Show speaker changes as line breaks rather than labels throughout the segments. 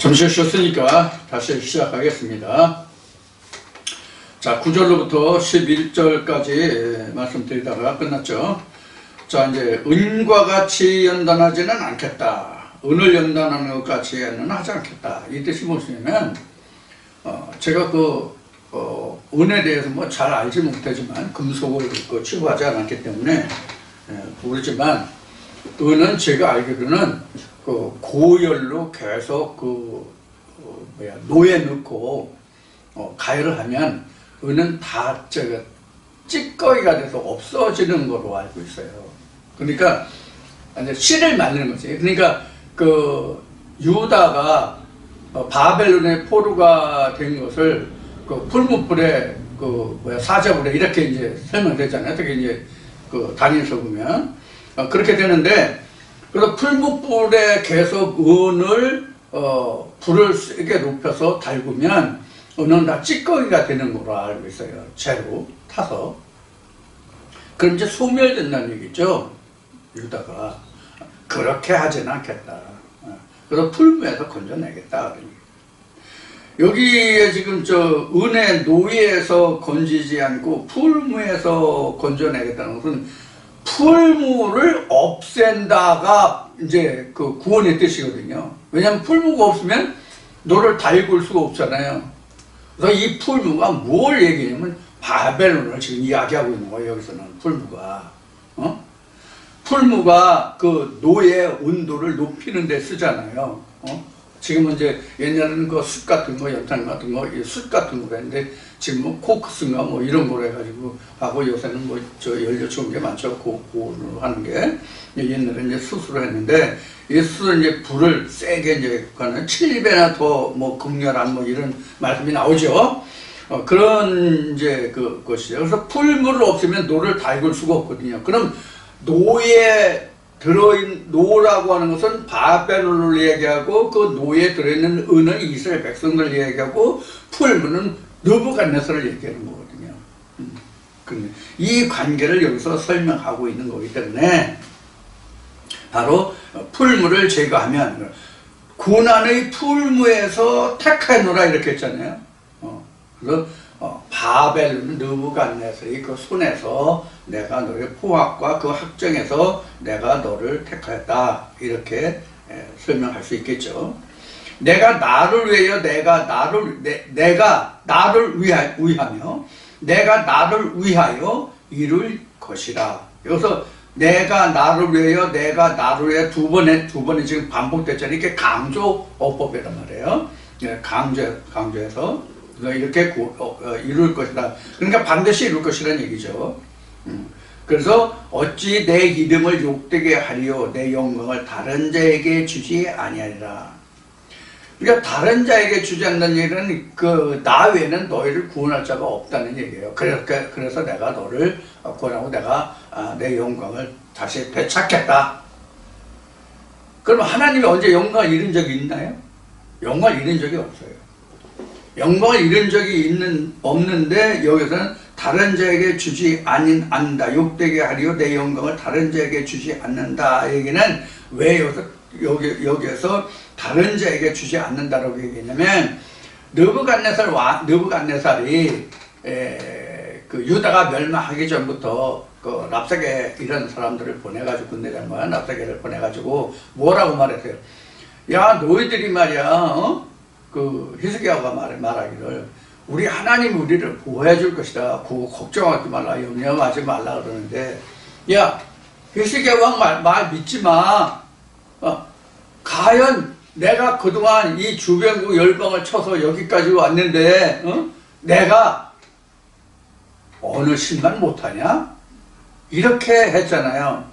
잠시 쉬었으니까 다시 시작하겠습니다. 자, 9절로부터 11절까지 말씀드리다가 끝났죠. 자, 이제 은과 같이 연단하지는 않겠다. 은을 연단하는 것 같이는 하지 않겠다. 이 뜻이 무엇이냐면 제가 은에 대해서 뭐 잘 알지 못하지만 금속을 취급하지 않았기 때문에 모르지만 은은 제가 알기로는 고열로 계속 노에 넣고 가열을 하면 은은 다 찌꺼기가 돼서 없어지는 거로 알고 있어요. 그러니까 이제 씨를 말리는 거지. 그러니까 유다가 바벨론의 포로가 된 것을 풀무불에 사자불에 이렇게 이제 설명되잖아요. 특히 이제 다니엘서 보면 그렇게 되는데, 그래서 풀무불에 계속 은을 불을 세게 높여서 달구면 은은 다 찌꺼기가 되는 거로 알고 있어요. 재로 타서. 그럼 이제 소멸된다는 얘기죠. 유다가 그렇게 하지는 않겠다. 그래서 풀무에서 건져내겠다. 여기에 지금 은의 노예에서 건지지 않고 풀무에서 건져내겠다는 것은 풀무를 없앤다가 이제 구원의 뜻이거든요. 왜냐하면 풀무가 없으면 너를 달굴 수가 없잖아요. 그래서 이 풀무가 뭘 얘기하냐면 바벨론을 지금 이야기하고 있는 거예요. 여기서는 풀무가 풀무가 노예 온도를 높이는 데 쓰잖아요. 지금은 이제 옛날에는 숯 같은 거, 연탄 같은 거, 숯 같은 거 했는데 지금 뭐 코크스인가 뭐 이런 거로 해가지고 하고, 요새는 연료 좋은 게 많죠. 고로 하는 게. 옛날에 이제 숯으로 했는데, 이 숯은 이제 불을 세게 이제 가는 7배나 더 극렬한 이런 말씀이 나오죠. 그런 이제 것이죠. 그래서 풀물을 없으면 노를 달굴 수가 없거든요. 그럼 노에 노라고 하는 것은 바벨론을 얘기하고, 그 노에 들어있는 은은 이스라엘 백성들을 얘기하고, 풀무는 느부갓네살을 얘기하는 거거든요. 이 관계를 여기서 설명하고 있는 거기 때문에 바로 풀무를 제거하면 고난의 풀무에서 택하노라 이렇게 했잖아요. 그래서 바벨론 느부갓네살의 그 손에서 내가 너의 포악과 그 학정에서 내가 너를 택하였다, 이렇게 설명할 수 있겠죠. 내가 나를 위하여 내가 나를 위하며 내가 나를 위하여 이룰 것이라. 여기서 내가 나를 위하여 내가 나를 위하여 두 번에 지금 반복됐잖아요. 이게 강조 어법이란 말이에요. 강조해서 이렇게 이룰 것이다. 그러니까 반드시 이룰 것이라는 얘기죠. 그래서 어찌 내 이름을 욕되게 하리요 내 영광을 다른 자에게 주지 아니하리라. 그러니까 다른 자에게 주지 않는 얘기는 나 외에는 너희를 구원할 자가 없다는 얘기예요. 그래서 내가 너를 구원하고 내가 내 영광을 다시 되찾겠다. 그럼 하나님이 언제 영광을 잃은 적이 있나요? 영광을 잃은 적이 없어요. 영광을 잃은 적이 없는데 여기서는 다른 자에게 주지 않는다. 욕되게 하리요 내 영광을 다른 자에게 주지 않는다. 얘기는 왜 여기에서 다른 자에게 주지 않는다라고 얘기했냐면, 느부갓네살이 유다가 멸망하기 전부터 랍사게 이런 사람들을 보내가지고, 군대장관 랍사게를 보내가지고 뭐라고 말했어요? 야, 너희들이 말이야, 히스기야가 말하기를 우리 하나님 우리를 보호해 줄 것이다. 그거 걱정하지 말라, 염려하지 말라 그러는데, 야, 히스기야 왕 말 믿지 마. 과연 내가 그동안 이 주변국 열방을 쳐서 여기까지 왔는데 내가 어느 신만 못하냐? 이렇게 했잖아요.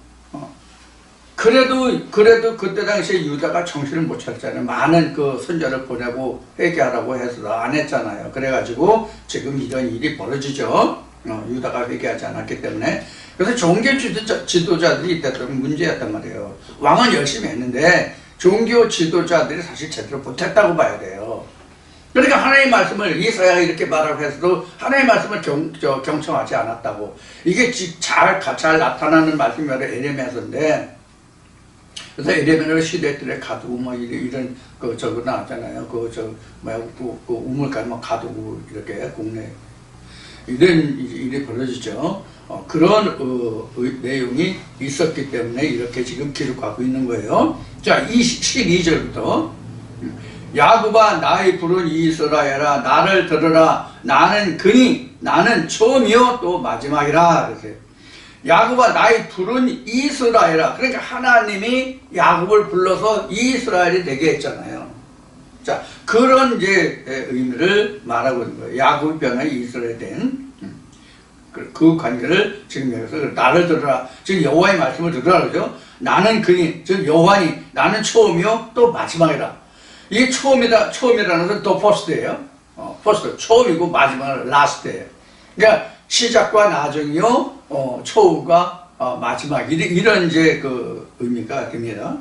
그래도 그때 당시에 유다가 정신을 못 차렸잖아요. 많은 선자를 보내고 회개하라고 해서 안 했잖아요. 그래가지고 지금 이런 일이 벌어지죠. 유다가 회개하지 않았기 때문에. 그래서 종교 지도자들이 있다면 문제였단 말이에요. 왕은 열심히 했는데 종교 지도자들이 사실 제대로 못했다고 봐야 돼요. 그러니까 하나님의 말씀을, 이사야가 이렇게 말을 해서도 하나님의 말씀을 경청하지 않았다고. 이게 잘 나타나는 말씀이 바로 에레미야서인데, 그래서 에레미야 시대들의 가두고 뭐 이런 그 저거 나왔잖아요. 그 우물가에 뭐 가두고 이렇게 국내 이런 일이 벌어지죠. 그런 내용이 있었기 때문에 이렇게 지금 기록하고 있는 거예요. 자, 12절부터 야곱아 나의 부른 이스라엘아 나를 들으라 나는 그니 나는 처음이요 또 마지막이라. 이렇게 야곱아 나의 부른 이스라엘아, 그러니까 하나님이 야곱을 불러서 이스라엘이 되게 했잖아요. 자, 그런 이제 의미를 말하고 있는 거예요. 야곱이 변화해 이스라엘 된 그 관계를 지금 여기서 나를 들으라, 지금 여호와의 말씀을 들으라 그러죠. 나는 그니, 즉 여호와니 나는 처음이요 또 마지막이라. 이게 처음이라는 것은 또 퍼스트예요. 퍼스트 처음이고 마지막은 라스트예요. 그러니까 시작과 나중이요, 초과 마지막 이런 이제 그 의미가 됩니다.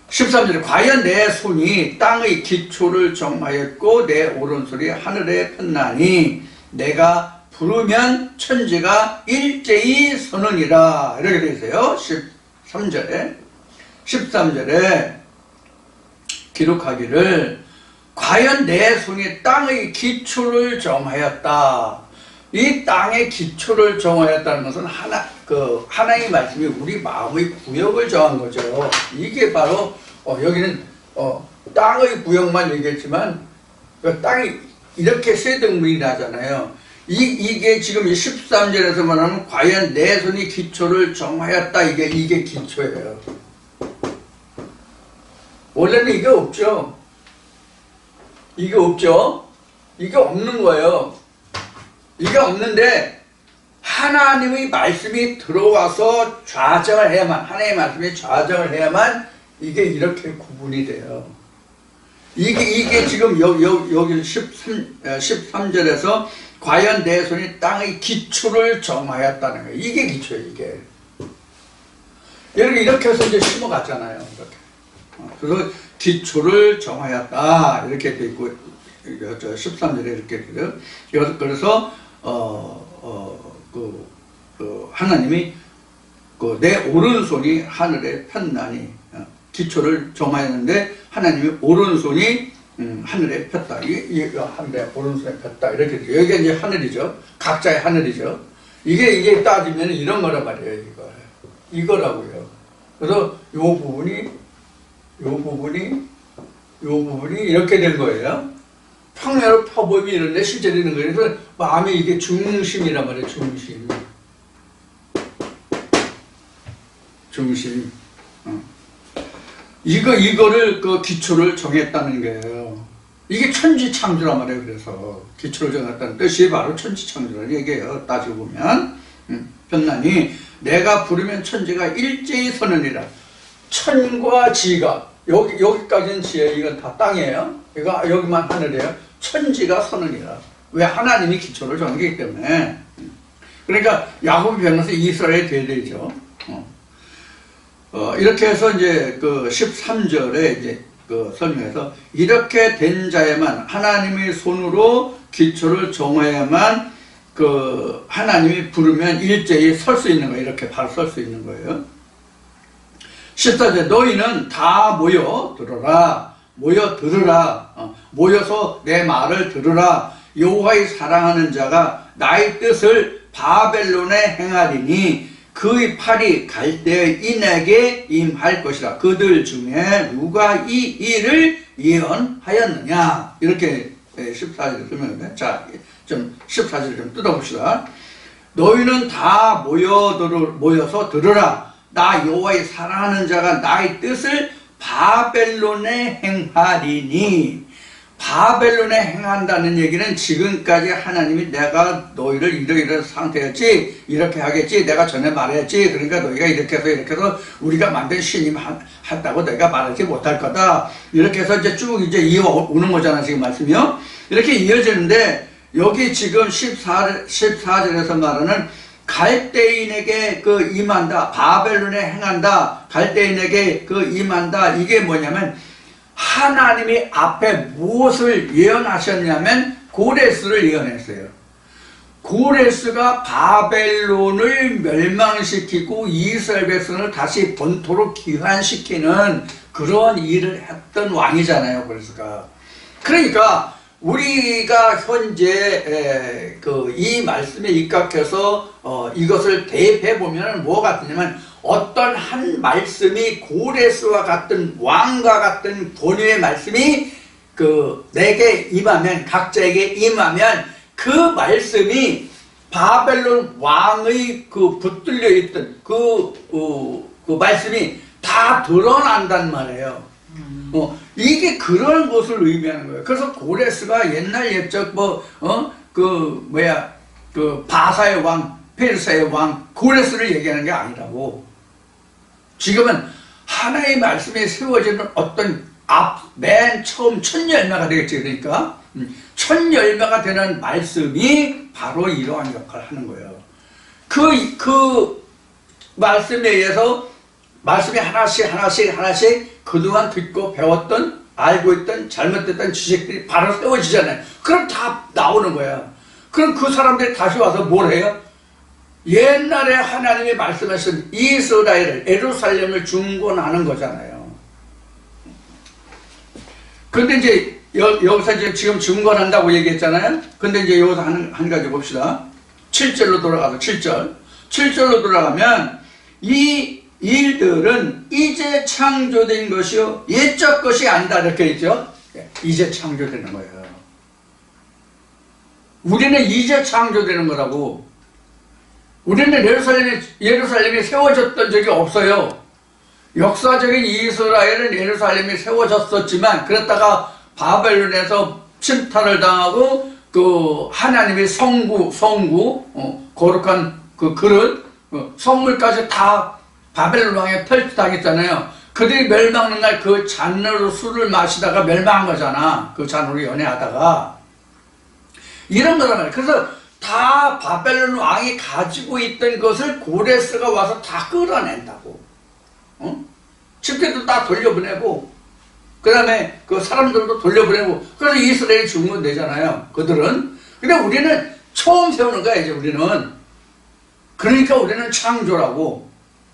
13절에 과연 내 손이 땅의 기초를 정하였고 내 오른손이 하늘에 폈나니 내가 부르면 천지가 일제히 서느니라. 이렇게 되어 있어요. 13절에 기록하기를 과연 내 손이 땅의 기초를 정하였다. 이 땅의 기초를 정하였다는 것은 하나님의 말씀이 우리 마음의 구역을 정한 거죠. 이게 바로 여기는 땅의 구역만 얘기했지만 그 땅이 이렇게 세 등분이 나잖아요. 이게 지금 13절에서 말하면 과연 내 손이 기초를 정하였다. 이게 기초예요. 원래는 이게 없죠. 이게 없죠. 이게 없는 거예요. 이게 없는데 하나님의 말씀이 들어와서 좌정을 해야만, 하나님의 말씀이 좌정을 해야만 이게 이렇게 구분이 돼요. 이게 지금 여기 13절에서 과연 내 손이 땅의 기초를 정하였다는 거예요. 이게 기초예요, 이게. 이렇게 해서 이제 심어갔잖아요. 이렇게. 그래서 기초를 정하였다. 이렇게 돼 있고, 13절에 이렇게 돼요. 그래서, 하나님이 내 오른손이 하늘에 폈나니, 기초를 정하였는데, 하나님이 오른손이 하늘에 폈다. 이게 하늘에 오른손에 폈다. 이렇게 돼요. 여기가 이제 하늘이죠. 각자의 하늘이죠. 이게 따지면 이런 거란 말이에요. 이거라고요. 그래서 요 부분이 이렇게 된 거예요. 평면으로 펴보면 이런데 실제로 있는 거예요. 그래서 마음이 이게 중심이란 말이에요. 중심. 이거를 그 기초를 정했다는 거예요. 이게 천지창조란 말이에요. 그래서 기초를 정했다는 뜻이 바로 천지창조라는 얘기예요. 따지고 보면 변나니 내가 부르면 천지가 일제히 서느니라. 천과 지가 여기까지는 지혜, 이건 다 땅이에요. 이거 여기만 하늘이에요. 천지가 서느니라. 왜? 하나님이 기초를 정하기 때문에. 그러니까 야곱이 변해서 이스라엘이 돼야 되죠. 이렇게 해서 이제 그 13절에 이제 그 설명해서 이렇게 된 자에만 하나님의 손으로 기초를 정해야만 그 하나님이 부르면 일제히 설 수 있는 거예요. 이렇게 바로 설 수 있는 거예요. 14절 너희는 다 모여 들어라. 모여서 내 말을 들으라. 여호와의 사랑하는 자가 나의 뜻을 바벨론에 행하리니 그의 팔이 갈대의 인에게 임할 것이라. 그들 중에 누가 이 일을 예언하였느냐. 이렇게 14절에 설명합니다. 자, 좀 14절을 좀 뜯어봅시다. 너희는 다 모여서 들으라. 나 여호와의 사랑하는 자가 나의 뜻을 바벨론에 행하리니. 바벨론에 행한다는 얘기는 지금까지 하나님이 내가 너희를 이런 상태였지, 이렇게 하겠지, 내가 전에 말했지, 그러니까 너희가 이렇게 해서 우리가 만든 신임 한다고 내가 말하지 못할 거다. 이렇게 해서 이제 쭉 이제 이어오는 거잖아, 지금 말씀이요. 이렇게 이어지는데, 여기 지금 14절에서 말하는 갈대인에게 그 임한다, 바벨론에 행한다, 갈대인에게 그 임한다, 이게 뭐냐면, 하나님이 앞에 무엇을 예언하셨냐면 고레스를 예언했어요. 고레스가 바벨론을 멸망시키고 이스라엘 백성을 다시 본토로 귀환시키는 그런 일을 했던 왕이잖아요, 고레스가. 그러니까 우리가 현재 이 말씀에 입각해서 이것을 대입해 보면 뭐가 같냐면, 어떤 한 말씀이 고레스와 같은 왕과 같은 권위의 말씀이 내게 임하면, 각자에게 임하면 그 말씀이 바벨론 왕의 붙들려 있던 그 말씀이 다 드러난단 말이에요. 이게 그런 것을 의미하는 거예요. 그래서 고레스가 옛날 옛적 바사의 왕, 페르시아의 왕 고레스를 얘기하는 게 아니라고. 지금은 하나의 말씀에 세워지는 어떤 맨 처음 첫 열매가 되겠지. 그러니까 첫 열매가 되는 말씀이 바로 이러한 역할을 하는 거예요. 그 말씀에 의해서 말씀이 하나씩 그동안 듣고 배웠던, 알고 있던 잘못됐던 지식들이 바로 세워지잖아요. 그럼 다 나오는 거야. 그럼 그 사람들이 다시 와서 뭘 해요? 옛날에 하나님이 말씀하신 이스라엘을, 예루살렘을 중건하는 거잖아요. 그런데 이제 여기서 이제 지금 중건한다고 얘기했잖아요. 근데 이제 여기서 한 가지 봅시다. 7절로 돌아가서 7절로 돌아가면, 이 일들은 이제 창조된 것이요 옛적 것이 아니다, 이렇게 있죠. 이제 창조되는 거예요. 우리는 이제 창조되는 거라고. 우리는 예루살렘이 세워졌던 적이 없어요. 역사적인 이스라엘은 예루살렘이 세워졌었지만, 그랬다가 바벨론에서 침탈을 당하고 하나님의 성구 거룩한 그릇, 성물까지 다 바벨론 왕에 펼쳐당했잖아요. 그들이 멸망하는 날 그 잔으로 술을 마시다가 멸망한 거잖아. 그 잔으로 연애하다가. 이런 거란 말이에요. 그래서 다 바벨론 왕이 가지고 있던 것을 고레스가 와서 다 끌어낸다고. 집대도 다 돌려보내고, 그 다음에 그 사람들도 돌려보내고, 그래서 이스라엘이 중건되잖아요, 그들은. 근데 우리는 처음 세우는 거야, 이제 우리는. 그러니까 우리는 창조라고.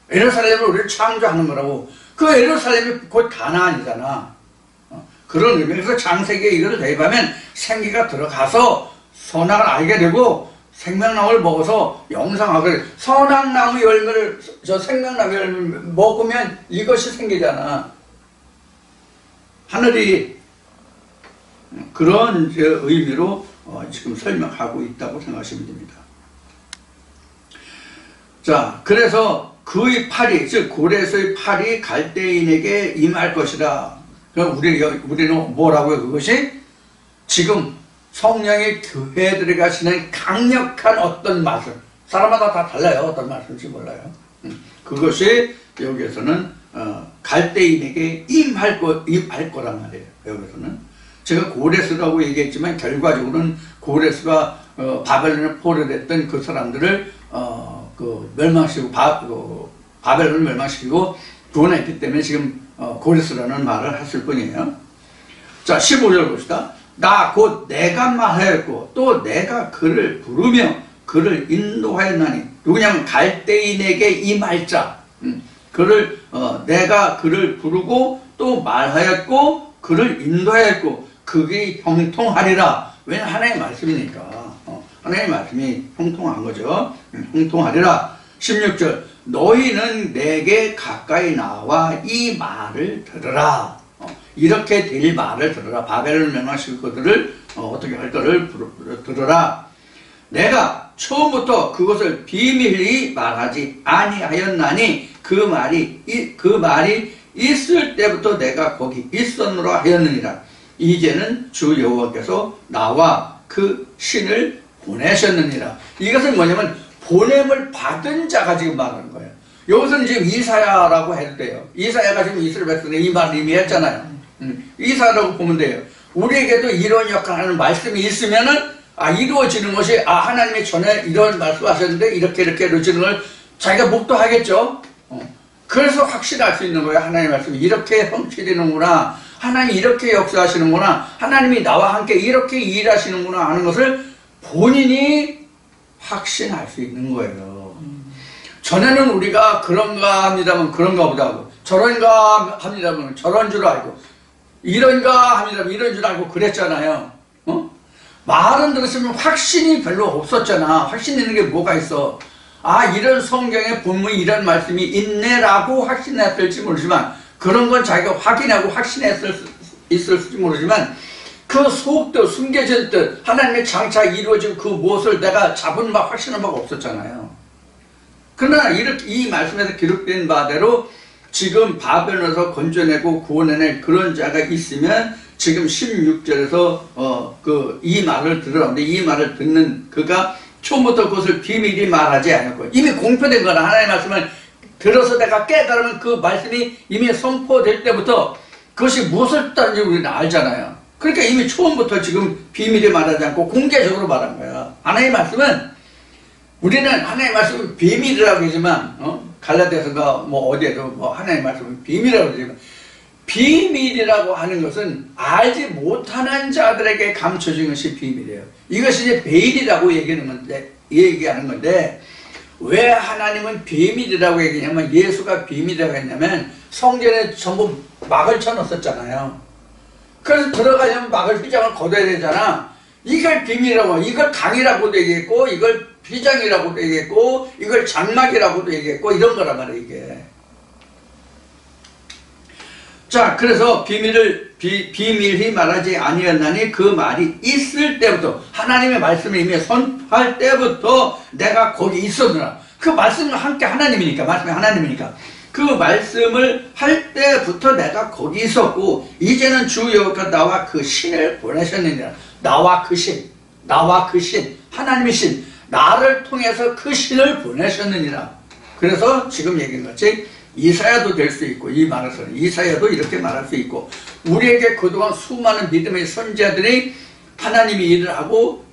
예루살렘을 우리를 창조하는 거라고. 그 예루살렘이 곧 가나안이잖아. 그런 의미에서 창세기에 이걸 대입하면 생기가 들어가서 선악을 알게 되고, 생명나무를 먹어서 영상하게, 선악나무 열매를, 생명나무 열매를 먹으면 이것이 생기잖아. 하늘이 그런 의미로 지금 설명하고 있다고 생각하시면 됩니다. 자, 그래서 그의 팔이, 즉 고레스의 팔이 갈대인에게 임할 것이라. 그럼 우리는 뭐라고요? 그것이 지금 성령의 교회에 들어가시는 강력한 어떤 말씀, 사람마다 다 달라요. 어떤 말씀인지 몰라요. 그것이 여기에서는 갈대인에게 임할 거란 말이에요. 여기서는 제가 고레스라고 얘기했지만, 결과적으로는 고레스가 바벨론에 포로됐던 그 사람들을 멸망시키고 바벨론을 멸망시키고 구원했기 때문에 지금 고레스라는 말을 했을 뿐이에요. 자, 15절 봅시다. 나 곧 내가 말하였고 또 내가 그를 부르며 그를 인도하였나니. 누구냐면 갈대인에게 임할 자. 내가 그를 부르고 또 말하였고 그를 인도하였고 그게 형통하리라. 왜냐하면 하나님의 말씀이니까. 하나님의 말씀이 형통한 거죠. 형통하리라. 16절 너희는 내게 가까이 나와 이 말을 들으라. 이렇게 될 말을 들으라. 바벨론을 멸망시킬 것들을 어떻게 할 것을 들으라. 내가 처음부터 그것을 비밀히 말하지 아니하였나니 그 말이 있을 때부터 내가 거기 있었노라 하였느니라. 이제는 주 여호와께서 나와 그 신을 보내셨느니라. 이것은 뭐냐면 보냄을 받은 자가 지금 말하는 거예요. 여기서는 지금 이사야라고 해도 돼요. 이사야가 지금 이스라엘 백성에 이 말을 이미 했잖아요. 이사야라고 보면 돼요. 우리에게도 이런 역할을 하는 말씀이 있으면은 이루어지는 것이 하나님이 전에 이런 말씀하셨는데 이렇게 이루어지는 걸 자기가 묵도하겠죠. 그래서 확실할 수 있는 거예요. 하나님의 말씀이 이렇게 성취되는구나, 하나님이 이렇게 역사하시는구나, 하나님이 나와 함께 이렇게 일하시는구나 하는 것을 본인이 확신할 수 있는 거예요. 전에는 우리가 그런가 합니다면 그런가 보다 하고, 저런가 합니다면 저런 줄 알고, 이런가 합니다면 이런 줄 알고 그랬잖아요. 말은 들었으면 확신이 별로 없었잖아. 확신 있는 게 뭐가 있어? 아, 이런 성경의 본문에 이런 말씀이 있네라고 확신했을지 모르지만, 그런 건 자기가 확인하고 있을지 모르지만, 그 속뜻, 숨겨진 뜻, 하나님의 장차 이루어진 그 무엇을 내가 잡은 바, 확신한 바가 없었잖아요. 그러나 이 말씀에서 기록된 바대로 지금 바벨론에서 건져내고 구원해낼 그런 자가 있으면 지금 16절에서 이 말을 들으라는데, 이 말을 듣는 그가 처음부터 그것을 비밀히 말하지 않았고, 이미 공표된 거나 하나님의 말씀을 들어서 내가 깨달으면 그 말씀이 이미 선포될 때부터 그것이 무엇을 뜻하는지 우리는 알잖아요. 그러니까 이미 처음부터 지금 비밀히 말하지 않고 공개적으로 말한 거야. 하나님의 말씀은, 우리는 하나님의 말씀은 비밀이라고 하지만, 갈라디아서가 뭐 어디에도 뭐 하나님의 말씀은 비밀이라고 하지만, 비밀이라고 하는 것은 알지 못하는 자들에게 감춰진 것이 비밀이에요. 이것이 이제 베일이라고 얘기하는 건데, 왜 하나님은 비밀이라고 얘기하냐면, 예수가 비밀이라고 했냐면 성전에 전부 막을 쳐놓았었잖아요. 그래서 들어가려면 막을 휘장을 걷어야 되잖아. 이걸 비밀이라고, 이걸 강이라고도 얘기했고, 이걸 휘장이라고도 얘기했고, 이걸 장막이라고도 얘기했고, 이런 거란 말이에요, 이게. 자, 그래서 비밀히 말하지 아니었나니, 그 말이 있을 때부터, 하나님의 말씀을 이미 선포할 때부터 내가 거기 있었느라. 그 말씀은 함께 하나님이니까, 말씀이 하나님이니까. 그 말씀을 할 때부터 내가 거기 있었고, 이제는 주 여호와께서 나와 그 신을 보내셨느니라. 나와 그 신, 하나님의 신, 나를 통해서 그 신을 보내셨느니라. 그래서 지금 얘기한 것이 이사야도 될 수 있고, 이 말에서는 이사야도 이렇게 말할 수 있고, 우리에게 그동안 수많은 믿음의 선지자들이 하나님이 일을 하고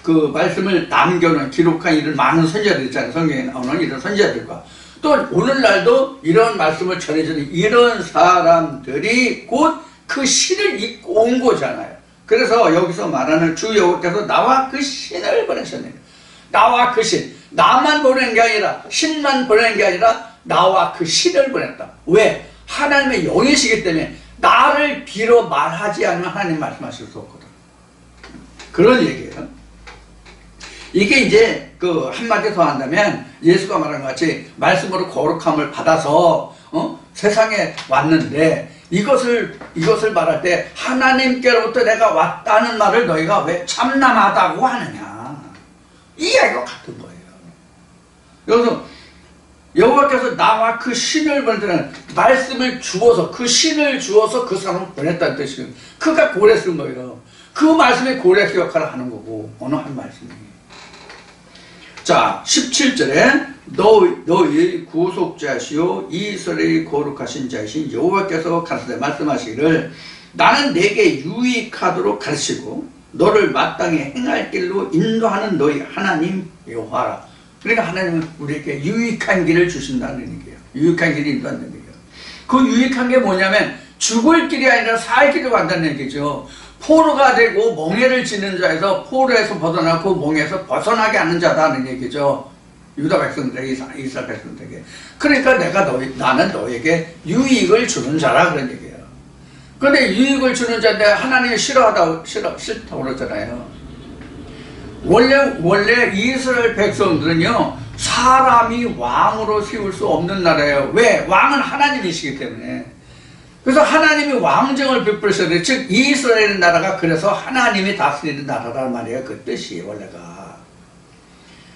그 말씀을 남겨놓은, 기록한 이런 많은 선지자들 있잖아요. 성경에 나오는 이런 선지자들과, 또 오늘날도 이런 말씀을 전해주는 이런 사람들이 곧 그 신을 입고 온 거잖아요. 그래서 여기서 말하는 주 여호와께서 나와 그 신을 보내셨네요. 나와 그 신, 나만 보낸 게 아니라, 신만 보낸 게 아니라 나와 그 신을 보냈다. 왜? 하나님의 영이시기 때문에 나를 빌어 말하지 않으면 하나님 말씀하실 수 없거든. 그런 얘기예요. 이게 이제 그 한마디 더 한다면, 예수가 말한 것 같이 말씀으로 거룩함을 받아서 세상에 왔는데, 이것을 말할 때 하나님께로부터 내가 왔다는 말을 너희가 왜 참남하다고 하느냐, 이 이야기와 같은 거예요. 여기서 여호와께서 나와 그 신을 보내는, 말씀을 주어서, 그 신을 주어서 그 사람을 보냈다는 뜻이에요. 그가 고레 쓴 거예요. 그 말씀이 고레스 역할을 하는 거고, 어느 한 말씀이. 자, 17절에 너희 구속자시오 이스라엘의 거룩하신 자이신 여호와께서 가르치되 말씀하시기를, 나는 내게 유익하도록 가르치고 너를 마땅히 행할 길로 인도하는 너희 하나님 여호와라. 그러니까 하나님은 우리에게 유익한 길을 주신다는 얘기예요. 유익한 길을 인도한다는 얘기예요. 그 유익한 게 뭐냐면 죽을 길이 아니라 살 길로 간다는 얘기죠. 포로가 되고 멍에를 지는 자에서, 포로에서 벗어나고 멍에서 벗어나게 하는 자다는 얘기죠. 유다 백성들에게, 이스라엘 백성들에게. 그러니까 나는 너에게 유익을 주는 자라, 그런 얘기예요. 그런데 유익을 주는 자인데 하나님이 싫다고 그러잖아요. 원래 이스라엘 백성들은요, 사람이 왕으로 세울 수 없는 나라예요. 왜? 왕은 하나님이시기 때문에. 그래서 하나님이 왕정을 베풀으셔야 돼요. 즉 이스라엘 나라가 그래서 하나님이 다스리는 나라란 말이에요. 그 뜻이 원래가.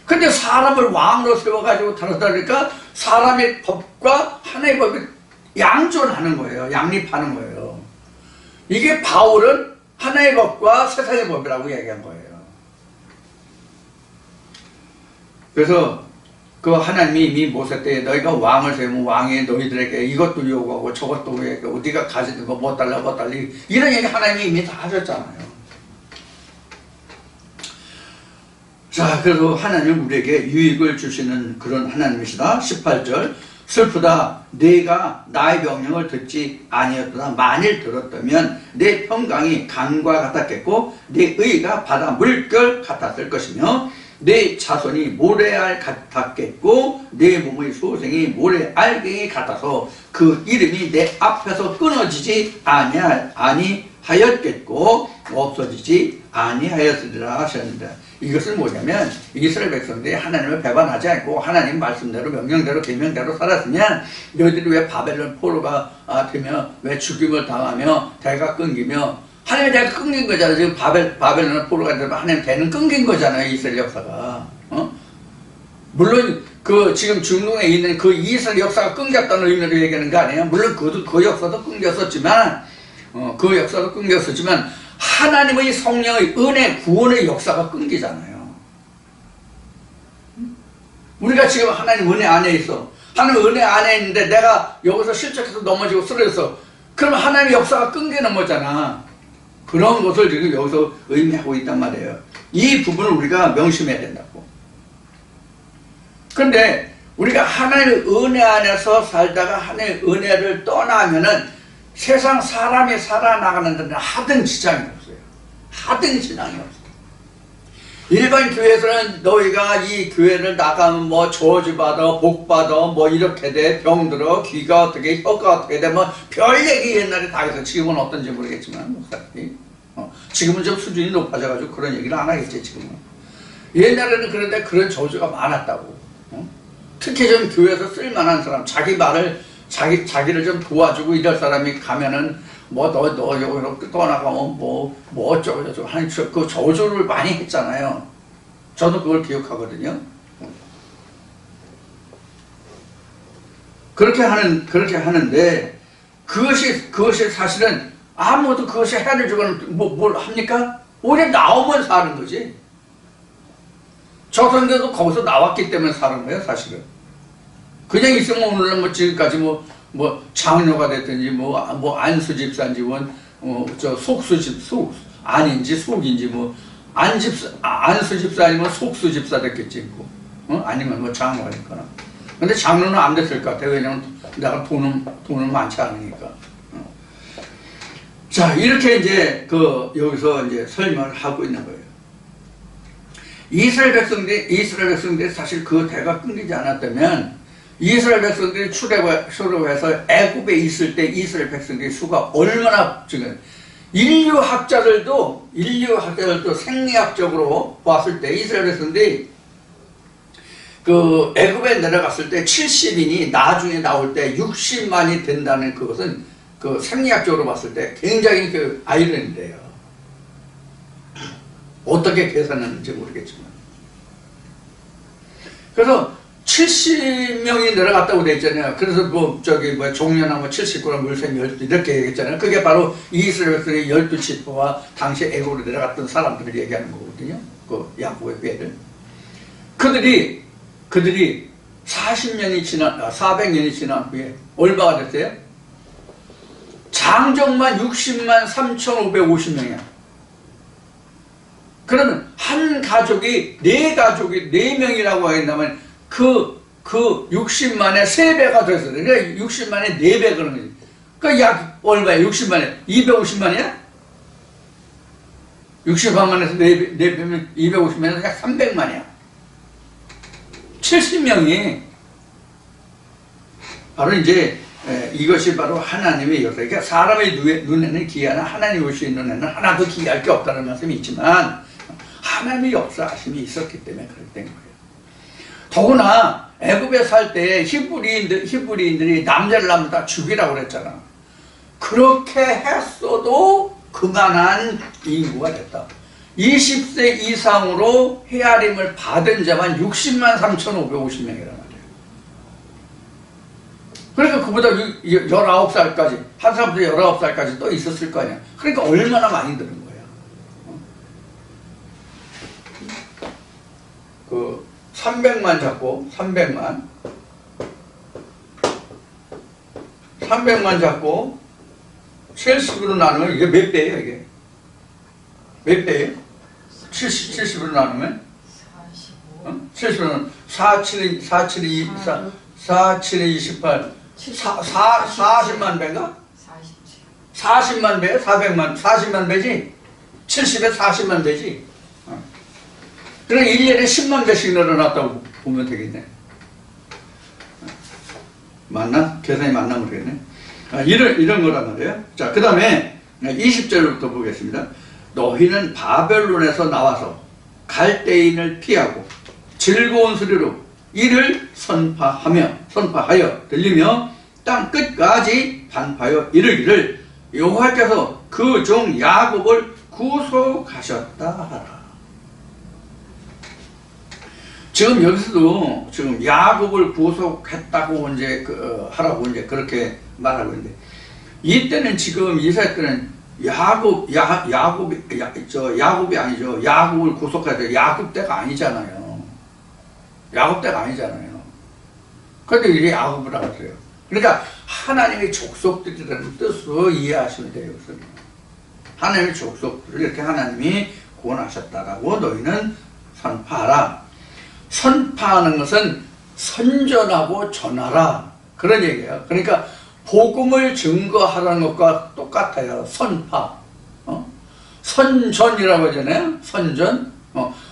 근데 사람을 왕으로 세워가지고 다루다니까 사람의 법과 하나님의 법이 양존하는 거예요. 양립하는 거예요. 이게 바울은 하나님의 법과 세상의 법이라고 얘기한 거예요. 그래서 그 하나님이 이미 모세 때 너희가 왕을 세우면 왕이 너희들에게 이것도 요구하고 저것도 요구하고 네가 가지는 거 뭐 달라 이런 얘기 하나님이 이미 다 하셨잖아요. 자, 그래서 하나님은 우리에게 유익을 주시는 그런 하나님이시다. 18절, 슬프다. 내가 나의 명령을 듣지 아니었더라. 만일 들었다면 내 평강이 강과 같았겠고 내 의가 바다 물결 같았을 것이며 내 자손이 모래알 같았겠고 내 몸의 소생이 모래알갱이 같아서 그 이름이 내 앞에서 끊어지지 아니하였겠고 없어지지 아니하였으리라 하셨는데, 이것은 뭐냐면 이스라엘 백성들이 하나님을 배반하지 않고 하나님 말씀대로 명령대로 계명대로 살았으면 너희들이 왜 바벨론 포로가 되며 왜 죽임을 당하며 대가 끊기며, 하나님의 대가 끊긴 거잖아요. 지금 바벨론 포로가 되면 하나님 대는 끊긴 거잖아요. 이스라엘 역사가. 물론 그 지금 중동에 있는 그 이스라엘 역사가 끊겼다는 의미로 얘기하는 거 아니에요. 물론 그 역사도 끊겼었지만 그 역사도 끊겼었지만 하나님의 성령의 은혜 구원의 역사가 끊기잖아요. 우리가 지금 하나님 은혜 안에 있어. 하나님 은혜 안에 있는데 내가 여기서 실족해서 넘어지고 쓰러졌어. 그러면 하나님의 역사가 끊기는 거잖아. 그런 것을 지금 여기서 의미하고 있단 말이에요. 이 부분을 우리가 명심해야 된다고. 그런데 우리가 하나님의 은혜 안에서 살다가 하나님의 은혜를 떠나면은 세상 사람이 살아나가는 데는 하등 지장이 없어요. 하등 지장이 없어요. 일반 교회에서는 너희가 이 교회를 나가면 뭐 저주받아, 복받아, 뭐 이렇게 돼, 병들어, 귀가 어떻게, 혀가 어떻게 돼, 뭐 별 얘기 옛날에 다 해서 지금은 어떤지 모르겠지만, 목사님이. 지금은 좀 수준이 높아져가지고 그런 얘기를 안 하겠지, 지금은. 옛날에는 그런데 그런 저주가 많았다고. 특히 좀 교회에서 쓸만한 사람, 자기를 좀 도와주고 이럴 사람이 가면은 뭐 너 여기로 떠나가면 뭐 어쩌고 저쩌고 하는 그 저주를 많이 했잖아요. 저도 그걸 기억하거든요. 그렇게 하는데 그것이 사실은 아무도 그것이 해를 주고는 뭘 합니까? 오히려 나오면 사는 거지. 저 상대도 거기서 나왔기 때문에 사는 거예요, 사실은. 그냥 있으면 오늘날 뭐 지금까지 뭐 장녀가 됐든지 뭐 안수 집사인지 안인지 속인지 안수 집사 아니면 속수 집사 됐겠지 뭐. 아니면 뭐 장로가 됐거나. 근데 장로는 안 됐을 것 같아. 왜냐면 내가 돈은 많지 않으니까. 자, 이렇게 이제 여기서 이제 설명을 하고 있는 거예요. 이스라엘 백성들이 사실 그 대가 끊기지 않았다면 이스라엘 백성들이 출애굽해서 애굽에 있을 때 이스라엘 백성들의 수가 얼마나 지금 인류학자들도 생리학적으로 봤을 때 이스라엘 백성들이 그 애굽에 내려갔을 때 70인이 나중에 나올 때 60만이 된다는 그것은 그 생리학적으로 봤을 때 굉장히 그 아이러니인데요. 어떻게 계산했는지 모르겠지만. 그래서 70명이 내려갔다고 돼 있잖아요. 그래서 종려나무 70그루 물샘 12 이렇게 얘기했잖아요. 그게 바로 이스라엘 백성의 12지파와 당시 애굽으로 내려갔던 사람들을 얘기하는 거거든요. 그 야곱의 배를. 그들이 400년이 지난 후에 얼마가 됐어요? 장정만 60만 3,550명이야. 그러면 한 가족이 4명이라고 하겠다면 그 60만에 3배가 됐어요. 그러니까 60만에 4배 그런 거지. 그러니까 약 얼마야? 60만에 250만이야? 60만에서 4배면 250만에서 약 300만이야. 70명이 바로 이제 이것이 바로 하나님의 역사. 그러니까 사람의 눈에는 기이하나 하나님의 눈에는 하나도 기이할 게 없다는 말씀이 있지만 하나님의 역사하심이 있었기 때문에 그랬던 거예요. 더구나 애굽에 살 때 히브리인들이 남자를 낳으면 다 죽이라고 그랬잖아. 그렇게 했어도 그만한 인구가 됐다. 20세 이상으로 헤아림을 받은 자만 60만 3,550명이란 말이에요. 그러니까 그보다 19살까지 한 사람도 19살까지 또 있었을 거 아니야. 그러니까 얼마나 많이 드는 거야. 300만 잡고 300만 잡고 70으로 나누면 이게 몇 배예요? 이게 몇 배예요? 70으로 나누면 70으로 4, 7, 28 40만 배인가? 40만 배에 400만 40만 배지? 70에 40만 배지? 그래 1년에 10만 배씩 늘어났다고 보면 되겠네. 맞나? 계산이 맞나 모르겠네. 이런 거란 말이에요. 자, 그 다음에 20절부터 보겠습니다. 너희는 바벨론에서 나와서 갈대인을 피하고 즐거운 소리로 이를 선파하여 들리며 땅 끝까지 반파하여 이르기를 여호와께서 그 종 야곱을 구속하셨다 하라. 지금 여기서도 지금 야곱을 구속했다고 이제 하라고 이제 그렇게 말하고 있는데, 이때는 지금 이스라엘 때는 야곱이 아니죠. 야곱을 구속해야 돼. 야곱 때가 아니잖아요. 야곱 때가 아니잖아요. 그런데 이게 야곱이라고 했어요. 그러니까 하나님의 족속들이라는 뜻으로 이해하시면 돼요. 하나님의 족속들을 이렇게 하나님이 구원하셨다라고 너희는 선파하라. 선파하는 것은 선전하고 전하라, 그런 얘기예요. 그러니까 복음을 증거하라는 것과 똑같아요. 선파. 선전이라고 하잖아요. 선전.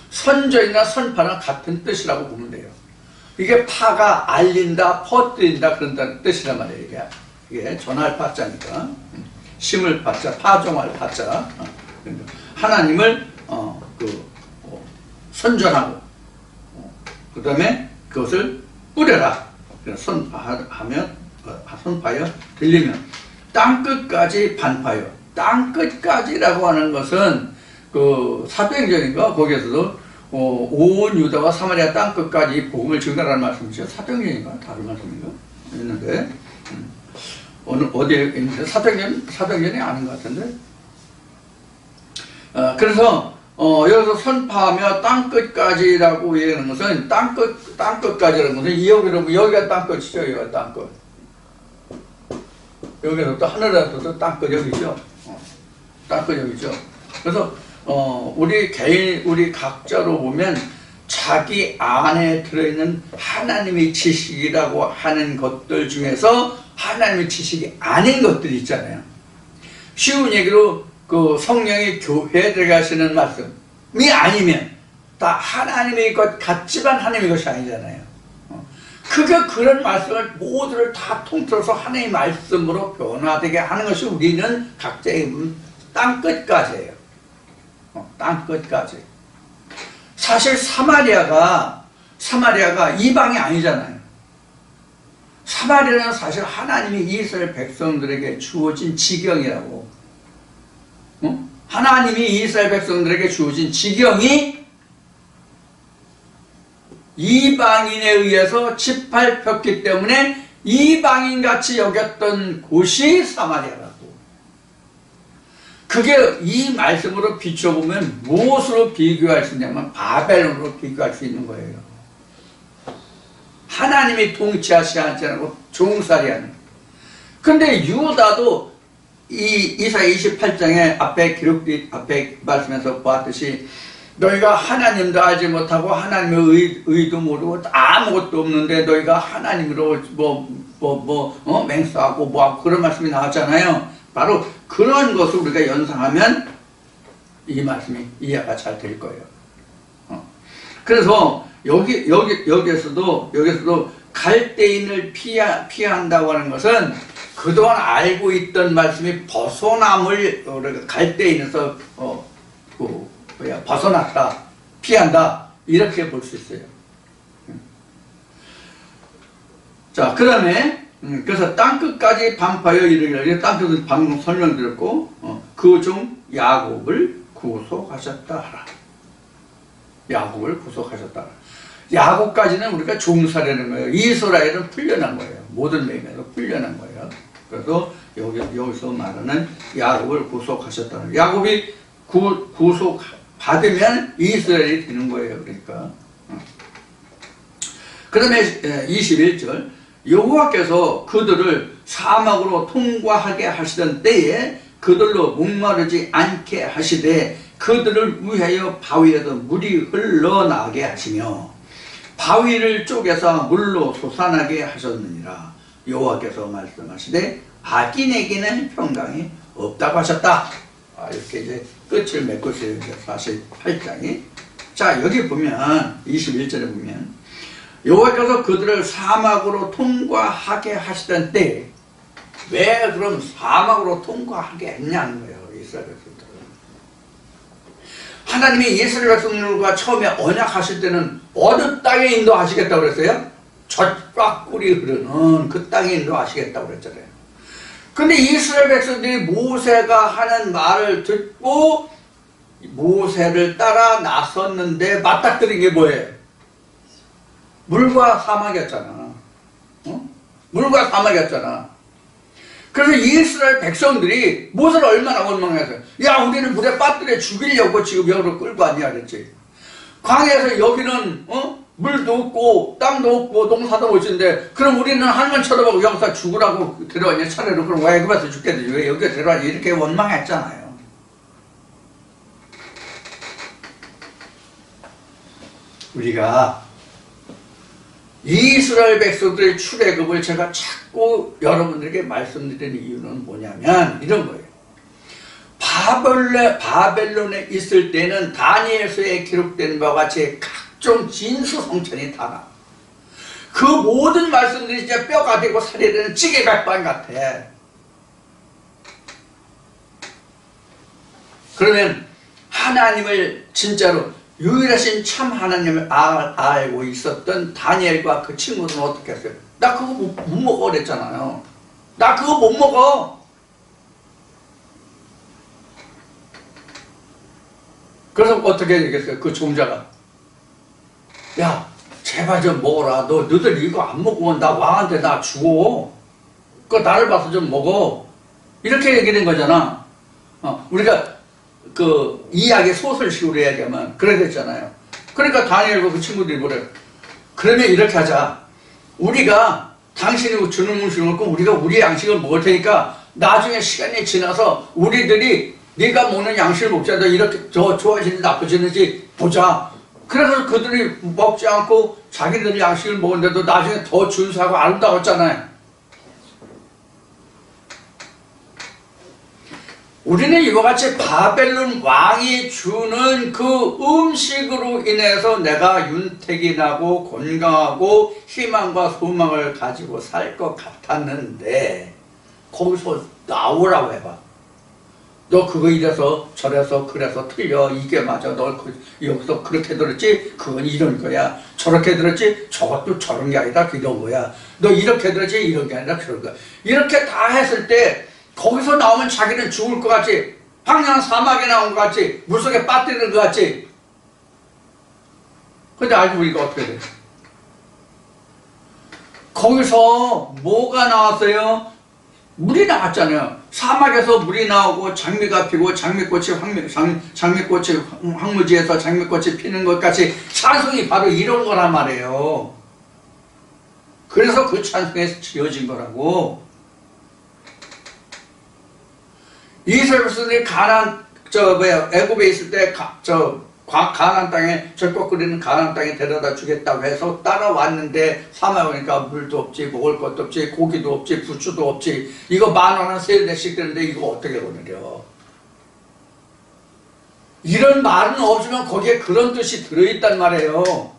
선전이나 선파랑 같은 뜻이라고 보면 돼요. 이게 파가 알린다, 퍼뜨린다 그런 뜻이란 말이에요. 이게 전할 파자니까. 심을 파자, 파종할 파자. 하나님을 선전하고 그 다음에 그것을 뿌려라. 선파하여 들리면 땅끝까지 반파하여. 땅끝까지라고 하는 것은 사도행전인가 거기에서도 온 유다와 사마리아 땅끝까지 복음을 증거하라는 말씀이죠. 사도행전인가 다른 말씀인가 있는데 어디에 있는데 사도행전이 아닌 것 같은데. 그래서 여기서 선파하며 땅끝까지라고 얘기하는 것은 땅끝까지라는 것은 여기가 땅끝이죠. 여기가 땅끝. 여기서부터 하늘에서부터 땅끝 여기죠. 땅끝 여기죠. 그래서 우리 각자로 보면 자기 안에 들어있는 하나님의 지식이라고 하는 것들 중에서 하나님의 지식이 아닌 것들이 있잖아요. 쉬운 얘기로 성령이 교회에 들어가시는 말씀이 아니면 다 하나님의 것 같지만 하나님의 것이 아니잖아요. 그런 말씀을 모두를 다 통틀어서 하나님의 말씀으로 변화되게 하는 것이 우리는 각자의 땅끝까지예요. 땅끝까지. 사실 사마리아가 이방이 아니잖아요. 사마리아는 사실 하나님이 이스라엘 백성들에게 주어진 지경이라고. 하나님이 이스라엘 백성들에게 주어진 지경이 이방인에 의해서 짓밟혔기 때문에 이방인같이 여겼던 곳이 사마리아라고. 그게 이 말씀으로 비춰보면 무엇으로 비교할 수 있냐면 바벨론으로 비교할 수 있는 거예요. 하나님이 통치하시지 않고 종살이하는. 근데 유다도 이사 28장에 앞에 말씀에서 보았듯이 너희가 하나님도 알지 못하고 하나님의 의도 모르고 아무것도 없는데 너희가 하나님으로 맹세하고 뭐하고 그런 말씀이 나왔잖아요. 바로 그런 것을 우리가 연상하면 이 말씀이 이해가 잘 될 거예요. 그래서 여기에서도 갈대인을 피한다고 하는 것은 그동안 알고 있던 말씀이 벗어남을 갈대인에서 벗어났다, 피한다 이렇게 볼 수 있어요. 자, 그 다음에 그래서 땅끝까지 반파하여 이르기를, 땅끝은 방금 설명드렸고 그 종 야곱을 구속하셨다 하라. 야곱을 구속하셨다 하라. 야곱까지는 우리가 종살이라는 거예요. 이스라엘은 풀려난 거예요. 모든 면에서 풀려난 거예요. 그래서 여기서 말하는 야곱을 구속하셨다는, 야곱이 구속받으면 이스라엘이 되는 거예요. 그러니까 그 다음에 21절 여호와께서 그들을 사막으로 통과하게 하시던 때에 그들로 목마르지 않게 하시되 그들을 위하여 바위에서 물이 흘러나게 하시며 바위를 쪼개서 물로 솟아나게 하셨느니라. 여호와께서 말씀하시되 악인에게는 평강이 없다고 하셨다. 이렇게 이제 끝을 맺고 있어요. 48장이. 자, 여기 보면 21절에 보면 여호와께서 그들을 사막으로 통과하게 하시던 때 왜 그럼 사막으로 통과하게 했냐는 거예요. 이스라엘 백성들은. 하나님이 이스라엘 백성들과 처음에 언약하실 때는 어느 땅에 인도하시겠다고 그랬어요? 젖과 꿀이 흐르는 그 땅에 인도하시겠다고 그랬잖아요. 근데 이스라엘 백성들이 모세가 하는 말을 듣고 모세를 따라 나섰는데 맞닥뜨린 게 뭐예요? 물과 사막이었잖아. 물과 사막이었잖아. 그래서 이스라엘 백성들이 모세를 얼마나 원망했어요. 야, 우리는 물에 빠뜨려 죽이려고 지금 여기로 끌고 왔냐 그랬지. 광야에서 여기는 물도 없고 땅도 없고 농사도 못 짓는데 그럼 우리는 하늘만 쳐다보고 여기서 죽으라고 데려왔냐. 차라리 그럼 왜 애굽에서 죽겠지. 왜 여기에 데려왔냐. 이렇게 원망했잖아요. 우리가 이스라엘 백성들의 출애굽을 제가 자꾸 여러분들에게 말씀드리는 이유는 뭐냐면 이런 거예요. 바벨론에 있을 때는 다니엘서에 기록된 바와 같이 각종 진수성찬이 다 나와. 그 모든 말씀들이 진짜 뼈가 되고 살이 되는 찌개갈빵 같아. 그러면 하나님을 진짜로 유일하신 참 하나님을 알고 있었던 다니엘과 그 친구들은 어떻게 했어요? 나 그거 못 먹어 그랬잖아요. 나 그거 못 먹어. 그래서 어떻게 얘기했어요? 그 종자가 야, 제발 좀 먹어라. 너희들 이거 안 먹으면 나 왕한테 나 죽어. 그거 나를 봐서 좀 먹어. 이렇게 얘기된 거잖아. 우리가 그 이야기 소설식으로 얘기하면 그래 됐잖아요. 그러니까 다니엘과 그 친구들이 뭐래요? 그러면 이렇게 하자. 우리가 당신이 주는 음식을 먹고 우리가 우리의 양식을 먹을 테니까 나중에 시간이 지나서 우리들이 네가 먹는 양식을 먹자. 너 이렇게 더 좋아지는지 나쁘지는지 보자. 그래서 그들이 먹지 않고 자기들 양식을 먹었는데도 나중에 더 준수하고 아름다웠잖아요. 우리는 이와 같이 바벨론 왕이 주는 그 음식으로 인해서 내가 윤택이 나고 건강하고 희망과 소망을 가지고 살 것 같았는데 거기서 나오라고 해봐. 너 그거 이래서 저래서 그래서 틀려. 이게 맞아. 너 여기서 그렇게 들었지? 그건 이런 거야. 저렇게 들었지? 저것도 저런 게 아니라 이런 거야. 너 이렇게 들었지? 이런 게 아니라 그런 거야. 이렇게 다 했을 때 거기서 나오면 자기는 죽을 것 같지? 황량한 사막에 나온 것 같지? 물속에 빠뜨리는 것 같지? 근데 알고 보니까 어떻게 돼? 거기서 뭐가 나왔어요? 물이 나왔잖아요. 사막에서 물이 나오고 장미가 피고 장미꽃이 황무지에서 장미꽃이 피는 것 같이 찬송이 바로 이런 거란 말이에요. 그래서 그 찬송에서 지어진 거라고. 이스라엘 백성들이 애굽에 있을 때 가나안 땅에 절곡 끓이는 가나안 땅에 데려다 주겠다고 해서 따라왔는데 사막에 오니까 물도 없지, 먹을 것도 없지, 고기도 없지, 부추도 없지. 이거 10,000원 세 대씩 되는데 이거 어떻게 보내려? 이런 말은 없지만 거기에 그런 뜻이 들어있단 말이에요.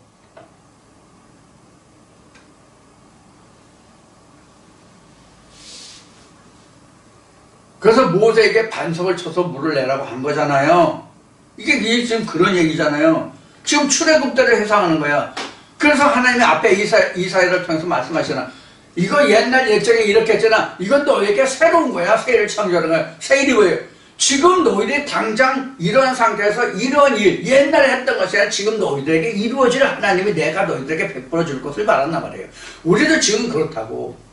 그래서 모세에게 반석을 쳐서 물을 내라고 한 거잖아요. 이게 지금 그런 얘기잖아요. 지금 출애굽 때를 해상하는 거야. 그래서 하나님이 앞에 이사야를 통해서 말씀하시나 이거 옛날 예정에 이렇게 했잖아. 이건 너에게 새로운 거야. 새를 창조하는 거야. 새 일이 뭐예요? 지금 너희들이 당장 이런 상태에서 이런 일, 옛날에 했던 것이 아니라 지금 너희들에게 이루어질 하나님이 내가 너희들에게 베풀어 줄 것을 말한단 말이에요. 우리도 지금 그렇다고.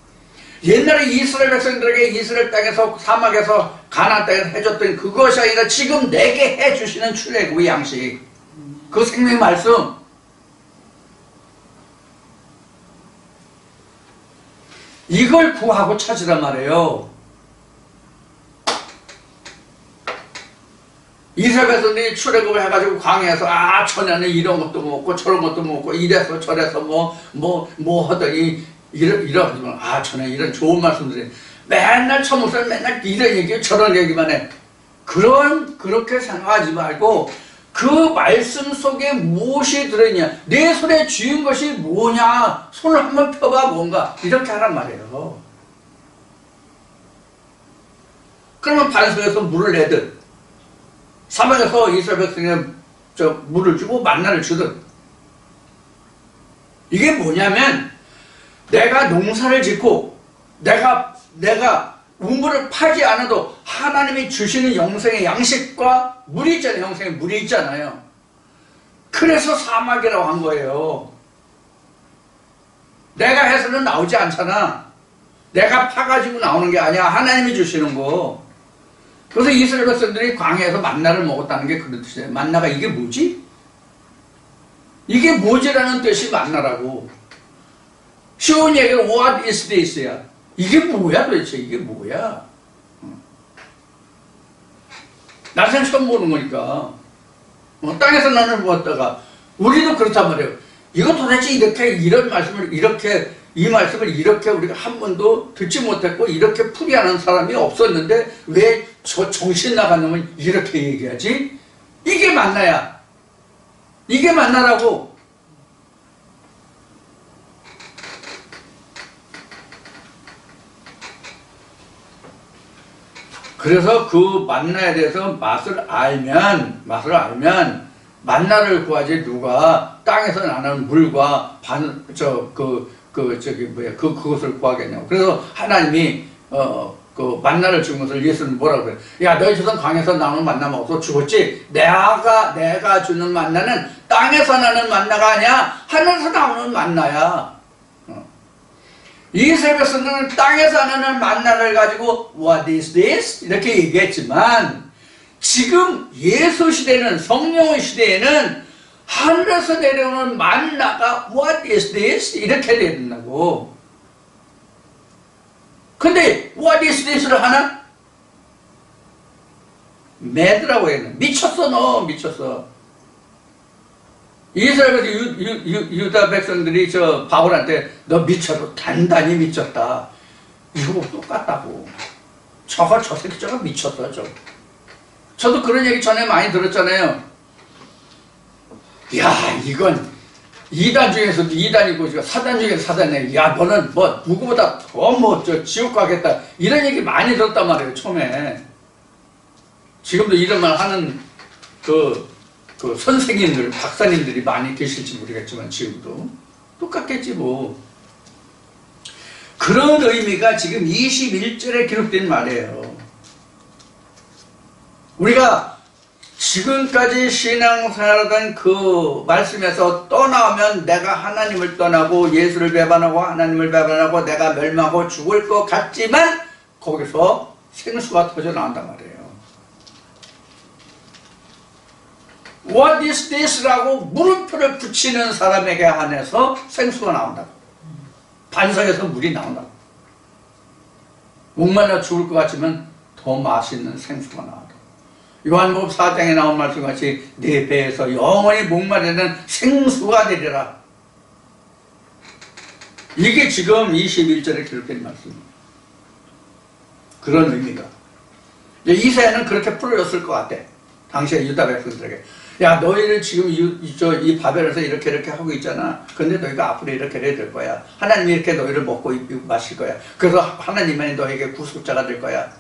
옛날에 이스라엘 백성들에게 이스라엘 땅에서 사막에서 가나안 땅에서 해줬던 그것이 아니라 지금 내게 해주시는 출애굽의 양식, 그 생명의 말씀, 이걸 구하고 찾으란 말이에요. 이스라엘 백성들이 출애굽을 해가지고 광야에서 전에는 이런 것도 먹고 저런 것도 먹고 이래서 저래서 뭐 하더니 이런 전에 이런 좋은 말씀들이 맨날 처목사님 맨날 이런 얘기 저런 얘기만 해. 그렇게 생각하지 말고 그 말씀 속에 무엇이 들어있냐, 내 손에 쥐은 것이 뭐냐, 손을 한번 펴봐 뭔가, 이렇게 하란 말이에요. 그러면 반석에서 물을 내듯 사막에서 이스라엘 백성에 물을 주고 만나를 주듯, 이게 뭐냐면 내가 농사를 짓고 내가 우물을 파지 않아도 하나님이 주시는 영생의 양식과 물이 있잖아요. 영생의 물이 있잖아요. 그래서 사막이라고 한 거예요. 내가 해서는 나오지 않잖아. 내가 파가지고 나오는 게 아니야. 하나님이 주시는 거. 그래서 이스라엘 백성들이 광야에서 만나를 먹었다는 게 그런 뜻이에요. 만나가 이게 뭐지? 이게 뭐지라는 뜻이 만나라고. 쉬운 얘기로 What is this야. 이게 뭐야 도대체, 이게 뭐야? 나생 처음 보는 거니까. 땅에서 나는 보았다가, 우리도 그렇단 말이에요. 이거 도대체 이렇게, 이런 말씀을 이렇게, 이 말씀을 이렇게 우리가 한 번도 듣지 못했고, 이렇게 풀이하는 사람이 없었는데, 왜 저 정신 나간 놈은 이렇게 얘기하지? 이게 만나야. 이게 만나라고. 그래서 그 만나에 대해서 맛을 알면 만나를 구하지 누가 땅에서 나는 물과 그것을 구하겠냐고. 그래서 하나님이 그 만나를 준 것을 예수는 뭐라고 그래요? 야, 너희 조선 강에서 나오는 만나 먹어서 죽었지? 내가 주는 만나는 땅에서 나는 만나가 아니야. 하늘에서 나오는 만나야. 이스라엘 백성들은 땅에서 나는 만나를 가지고 What is this? 이렇게 얘기했지만, 지금 예수 시대는, 성령의 시대에는 하늘에서 내려오는 만나가 What is this? 이렇게 된다고. 근데 What is this를 하나? mad라고 했네. 미쳤어, 너 미쳤어. 이스라엘 유다 백성들이 저 바울한테 너 미쳤어, 단단히 미쳤다. 이거 똑같다고. 저 새끼 저거 미쳤어, 저도 그런 얘기 전에 많이 들었잖아요. 야, 이건 이단 중에서도 이단이고 사단 중에서 사단이야. 야, 너는 뭐 누구보다 더 지옥 가겠다. 이런 얘기 많이 들었단 말이에요, 처음에. 지금도 이런 말 하는 그 선생님들, 박사님들이 많이 계실지 모르겠지만 지금도 똑같겠지 뭐. 그런 의미가 지금 21절에 기록된 말이에요. 우리가 지금까지 신앙생활하던 그 말씀에서 떠나면 내가 하나님을 떠나고 예수를 배반하고 하나님을 배반하고 내가 멸망하고 죽을 것 같지만 거기서 생수가 터져나온단 말이에요. What is this? 라고 물음표를 붙이는 사람에게 한해서 생수가 나온다고. 반석에서 물이 나온다고. 목말라 죽을 것 같지만 더 맛있는 생수가 나온다고. 요한복음 4장에 나온 말씀같이 내 배에서 영원히 목마르는 생수가 되리라. 이게 지금 21절에 기록된 말씀입니다. 그런 의미가. 이사야는 그렇게 풀어졌을 것 같아. 당시에 유다 백성들에게. 야, 너희를 지금 이 바벨에서 이렇게 하고 있잖아. 근데 너희가 앞으로 이렇게 해야 될 거야. 하나님이 이렇게 너희를 먹고 입히고 마실 거야. 그래서 하나님만이 너에게 구속자가 될 거야.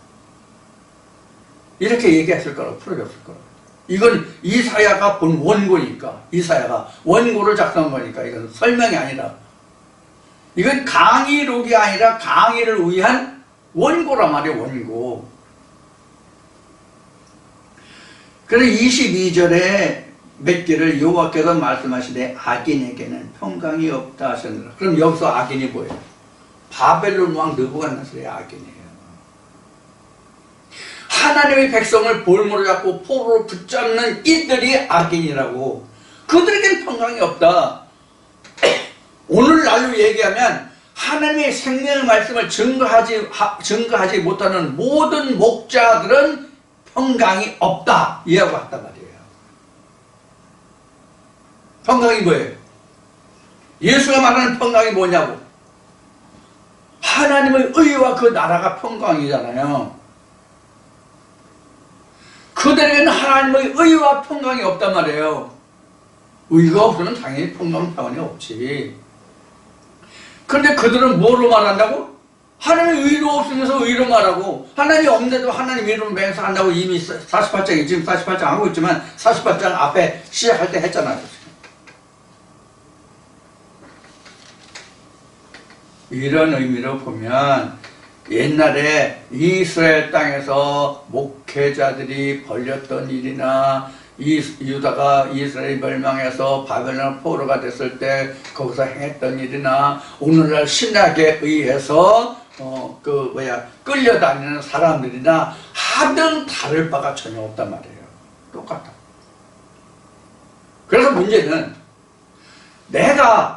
이렇게 얘기했을 거라고, 풀어줬을 거라고. 이건 이사야가 본 원고니까. 이사야가 원고를 작성한 거니까. 이건 설명이 아니라. 이건 강의록이 아니라 강의를 위한 원고란 말이에요, 원고. 그래서 22절에 몇 개를 여호와께서 말씀하시되 악인에게는 평강이 없다 하셨느라. 그럼 여기서 악인이 뭐예요? 바벨론 왕 느부갓네살의 악인이에요. 하나님의 백성을 볼모로 잡고 포로로 붙잡는 이들이 악인이라고. 그들에겐 평강이 없다. 오늘날로 얘기하면 하나님의 생명의 말씀을 증거하지 못하는 모든 목자들은 평강이 없다. 이하고 같단 말이에요. 평강이 뭐예요? 예수가 말하는 평강이 뭐냐고. 하나님의 의와 그 나라가 평강이잖아요. 그들에게는 하나님의 의와 평강이 없단 말이에요. 의가 없으면 당연히 평강 평안이 없지. 그런데 그들은 뭐로 말한다고? 하나님의 의로 없으면서 의로 말하고, 하나님이 없는데도 하나님 의로 맹서 한다고 이미 48장에, 지금 48장 하고 있지만 48장 앞에 시작할 때 했잖아요. 이런 의미로 보면 옛날에 이스라엘 땅에서 목회자들이 벌였던 일이나 유다가 이스라엘이 멸망해서 바벨론 포로가 됐을 때 거기서 행했던 일이나 오늘날 신학에 의해서 끌려다니는 사람들이나 하등 다를 바가 전혀 없단 말이에요. 똑같다. 그래서 문제는 내가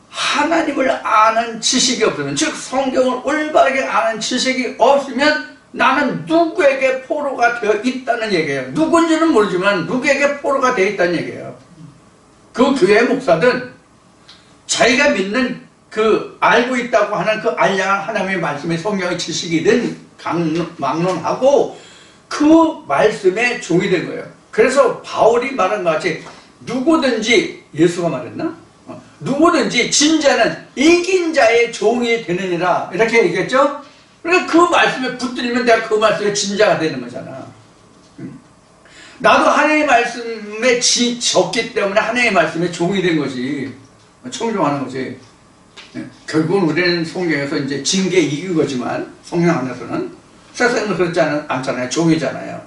하나님을 아는 지식이 없으면, 즉 성경을 올바르게 아는 지식이 없으면 나는 누구에게 포로가 되어 있다는 얘기예요. 누군지는 모르지만 누구에게 포로가 되어 있다는 얘기예요. 그 교회 목사든 자기가 믿는 알고 있다고 하는 그 알량한 하나님의 말씀의 성경의 지식이든 막론하고 그 말씀에 종이 된 거예요. 그래서 바울이 말한 것 같이 누구든지, 예수가 말했나? 누구든지 진자는 이긴 자의 종이 되느니라, 이렇게 얘기했죠? 그러니까 그 말씀에 붙들리면 내가 그 말씀에 진자가 되는 거잖아. 나도 하나님의 말씀에 졌기 때문에 하나님의 말씀에 종이 된 거지. 청종하는 거지. 결국은 우리는 성경에서 이제 징계 이긴 거지만 성령 안에서는 세상은 그렇지 않잖아요. 종이잖아요.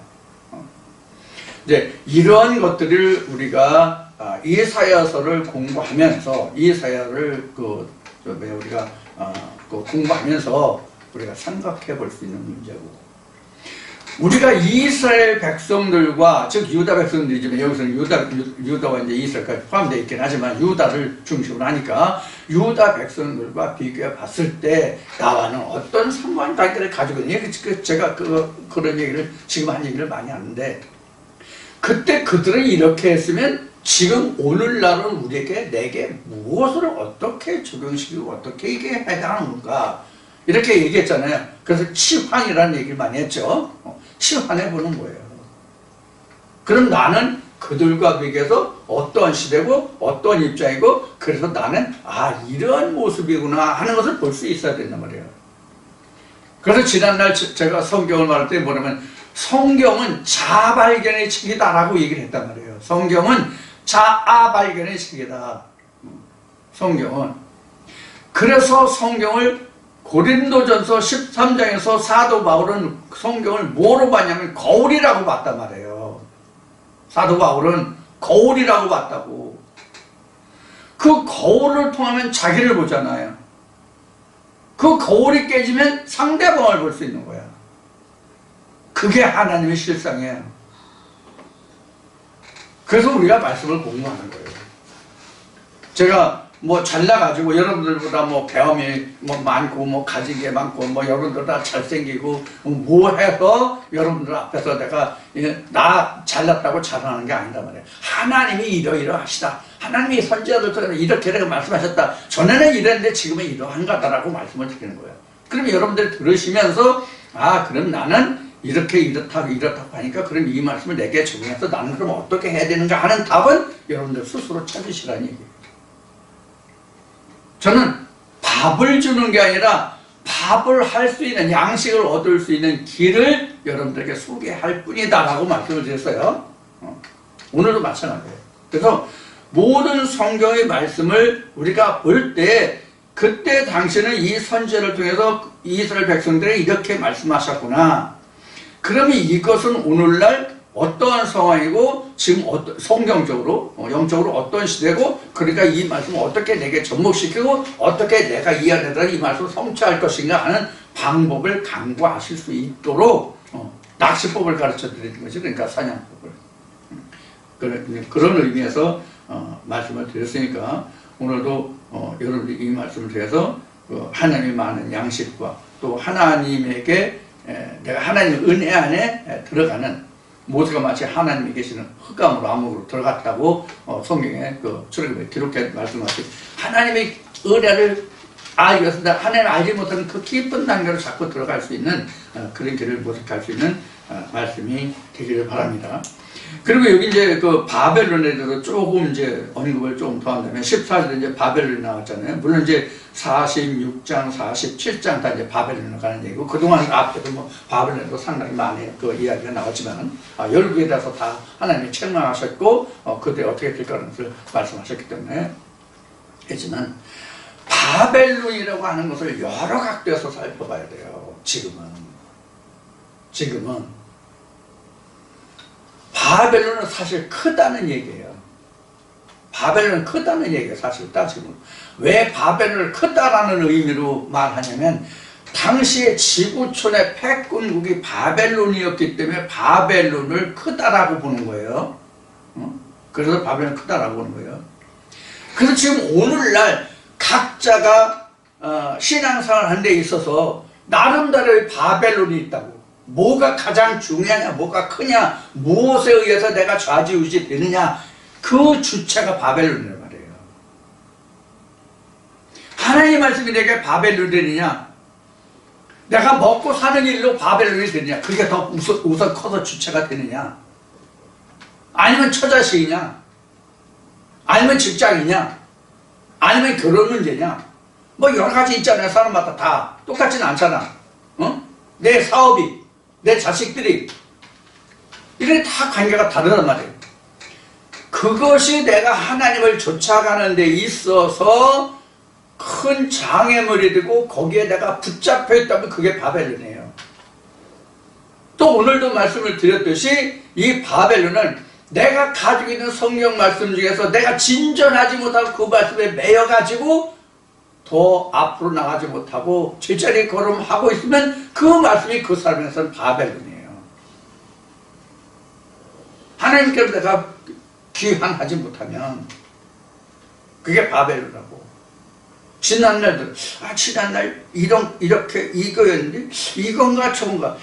이제 이러한 것들을 우리가 이사야서를 공부하면서, 이사야를 우리가 공부하면서 우리가 생각해 볼 수 있는 문제고, 우리가 이스라엘 백성들과, 즉 유다 백성들이지만 여기서는 유다와 이제 이스라엘까지 포함되어 있긴 하지만 유다를 중심으로 하니까 유다 백성들과 비교해 봤을 때 나와는 어떤 상관관계를 가지고 있느냐. 제가 그런 얘기를 지금 한 얘기를 많이 하는데, 그때 그들은 이렇게 했으면 지금 오늘날은 우리에게, 내게 무엇을 어떻게 적용시키고 어떻게 이게 해당하는가, 이렇게 얘기했잖아요. 그래서 치환이라는 얘기를 많이 했죠. 치환해보는 거예요. 그럼 나는 그들과 비교해서 어떠한 시대고 어떠한 입장이고, 그래서 나는 이러한 모습이구나 하는 것을 볼 수 있어야 된단 말이에요. 그래서 지난날 제가 성경을 말할 때 뭐냐면, 성경은 자아발견의 책이다라고 얘기를 했단 말이에요. 성경은 자아발견의 책이다. 성경은. 그래서 성경을 고린도전서 13장에서 사도 바울은 성경을 뭐로 봤냐면 거울이라고 봤단 말이에요. 사도 바울은 거울이라고 봤다고. 그 거울을 통하면 자기를 보잖아요. 그 거울이 깨지면 상대방을 볼 수 있는 거야. 그게 하나님의 실상이에요. 그래서 우리가 말씀을 공부하는 거예요. 제가 잘나가지고 여러분들보다 배움이 많고 가진 게 많고 여러분들 다 잘생기고 해서 여러분들 앞에서 내가 나 잘났다고 자랑하는 게 아니다 말이에요. 하나님이 이러이러하시다. 하나님이 선지자들처럼 이렇게 말씀하셨다. 전에는 이랬는데 지금은 이러한가다라고 말씀을 드리는 거예요. 그럼 여러분들이 들으시면서 그럼 나는 이렇다고 하니까 그럼 이 말씀을 내게 적용해서 나는 그럼 어떻게 해야 되는가 하는 답은 여러분들 스스로 찾으시라는 얘기예요. 저는 밥을 주는 게 아니라 밥을 할 수 있는, 양식을 얻을 수 있는 길을 여러분들에게 소개할 뿐이다라고 말씀을 드렸어요. 오늘도 마찬가지예요. 그래서 모든 성경의 말씀을 우리가 볼 때, 그때 당시는 이 선지자를 통해서 이스라엘 백성들에게 이렇게 말씀하셨구나. 그러면 이것은 오늘날 어떠한 상황이고, 지금 성경적으로, 영적으로 어떤 시대고, 그러니까 이 말씀을 어떻게 내게 접목시키고, 어떻게 내가 이 안에다 이 말씀을 성취할 것인가 하는 방법을 강구하실 수 있도록 낚시법을 가르쳐 드리는 것이, 그러니까 사냥법을. 그런 의미에서 말씀을 드렸으니까, 오늘도 여러분들이 이 말씀을 통해서 하나님의 많은 양식과 또 하나님에게 내가 하나님의 은혜 안에 들어가는, 모세가 마치 하나님이 계시는 흑암으로 암흑으로 들어갔다고 성경에 출애굽에 기록해 말씀하신 하나님의 은혜를 이것은 하나님 알지 못하는 그 깊은 단계로 자꾸 들어갈 수 있는 그런 길을 모색할 수 있는 말씀이 되기를 바랍니다. 그리고 여기 이제 그 바벨론에 대해서 조금 이제 언급을 조금 더 한다면 14절에 이제 바벨론이 나왔잖아요. 물론 이제 46장, 47장 다 이제 바벨론으로 가는 얘기고, 그동안 앞에도 뭐 바벨론도 상당히 많이 그 이야기가 나왔지만, 열국에 대해서 다 하나님이 책망하셨고, 그때 어떻게 될 것을 말씀하셨기 때문에, 했지만, 바벨론이라고 하는 것을 여러 각도에서 살펴봐야 돼요. 지금은 바벨론은 사실 크다는 얘기예요. 바벨론은 크다는 얘기예요. 사실 따지면. 왜 바벨론을 크다라는 의미로 말하냐면, 당시에 지구촌의 패권국이 바벨론이었기 때문에 바벨론을 크다라고 보는 거예요. 그래서 바벨론을 크다라고 보는 거예요. 그래서 지금 오늘날 각자가 신앙생활 하는 데 있어서 나름대로의 바벨론이 있다고. 뭐가 가장 중요하냐, 뭐가 크냐, 무엇에 의해서 내가 좌지우지 되느냐, 그 주체가 바벨론이란 말이에요. 하나님의 말씀이 내게 바벨론이 되느냐, 내가 먹고 사는 일로 바벨론이 되느냐, 그게 더 우선 커서 주체가 되느냐, 아니면 처자식이냐, 아니면 직장이냐, 아니면 결혼 문제냐, 뭐 여러 가지 있잖아요. 사람마다 다 똑같지는 않잖아. 내 사업이, 내 자식들이, 이런 다 관계가 다르단 말이에요. 그것이 내가 하나님을 쫓아가는 데 있어서 큰 장애물이 되고 거기에 내가 붙잡혀 있다면 그게 바벨론이에요. 또 오늘도 말씀을 드렸듯이 이 바벨론은 내가 가지고 있는 성경 말씀 중에서 내가 진전하지 못하고 그 말씀에 매여가지고 더 앞으로 나가지 못하고 제자리 걸음하고 있으면 그 말씀이 그 사람에서는 바벨론이에요. 하나님께로 내가 귀환하지 못하면 그게 바벨론이라고. 지난날들 지난날 이렇게 이거였는데 이건가 저건가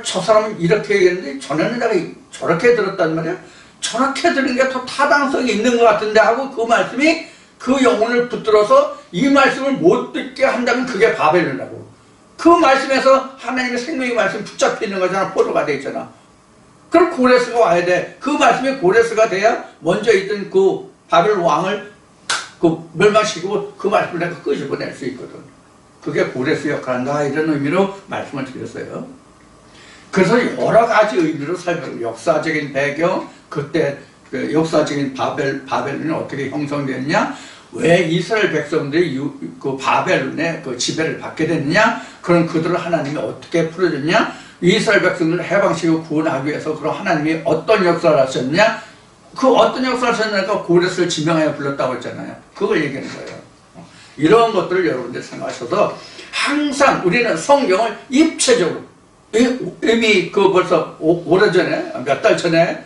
저 사람은 이렇게 얘기했는데 전에는 내가 저렇게 들었단 말이야. 저렇게 들은 게 더 타당성이 있는 것 같은데 하고 그 말씀이 그 영혼을 붙들어서 이 말씀을 못 듣게 한다면 그게 바벨론이라고. 그 말씀에서 하나님의 생명의 말씀 붙잡혀 있는 거잖아. 포로가 돼 있잖아. 그럼 고레스가 와야 돼. 그 말씀이 고레스가 돼야 먼저 있던 그 바벨론 왕을 멸망시키고 그 말씀을 내가 끄집어낼 수 있거든. 그게 고레스 역할한다. 이런 의미로 말씀을 드렸어요. 그래서 여러 가지 의미로 살펴보고 역사적인 배경, 그때 그 역사적인 바벨론이 어떻게 형성됐냐, 왜 이스라엘 백성들이 그 바벨론의 그 지배를 받게 됐느냐, 그런 그들을 하나님이 어떻게 풀어줬냐, 이스라엘 백성들을 해방시키고 구원하기 위해서 그런 하나님이 어떤 역사를 하셨느냐, 그 어떤 역사를 하셨느냐가 고레스를 지명하여 불렀다고 했잖아요. 그걸 얘기하는 거예요. 이런 것들을 여러분들 생각하셔서 항상 우리는 성경을 입체적으로, 이미 그 벌써 오래전에, 몇 달 전에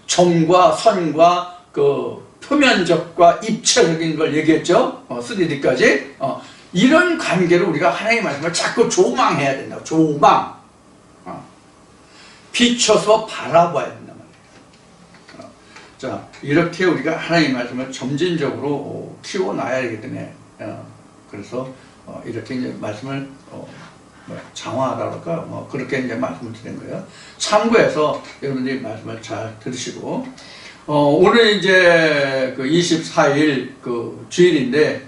점과 선과 그 표면적과 입체적인 걸 얘기했죠. 3D까지. 이런 관계로 우리가 하나님의 말씀을 자꾸 조망해야 된다. 조망. 비춰서 바라봐야 된단 말이에요. 자, 이렇게 우리가 하나님의 말씀을 점진적으로 키워놔야 되기 때문에, 그래서 이렇게 이제 말씀을 장화하다랄까 그렇게 이제 말씀을 드린 거예요. 참고해서 여러분들이 말씀을 잘 들으시고, 오늘 이제 그 24일 그 주일인데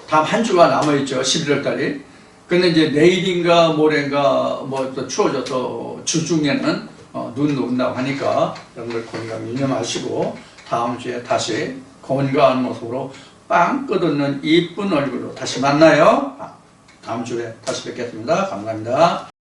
다음 한 주가 남아있죠. 11월 달이. 근데 이제 내일인가 모레인가 뭐 또 추워져서 주중에는 눈도 온다고 하니까 여러분들 건강 유념하시고 다음 주에 다시 건강한 모습으로 빵 끝없는 이쁜 얼굴로 다시 만나요. 다음 주에 다시 뵙겠습니다. 감사합니다.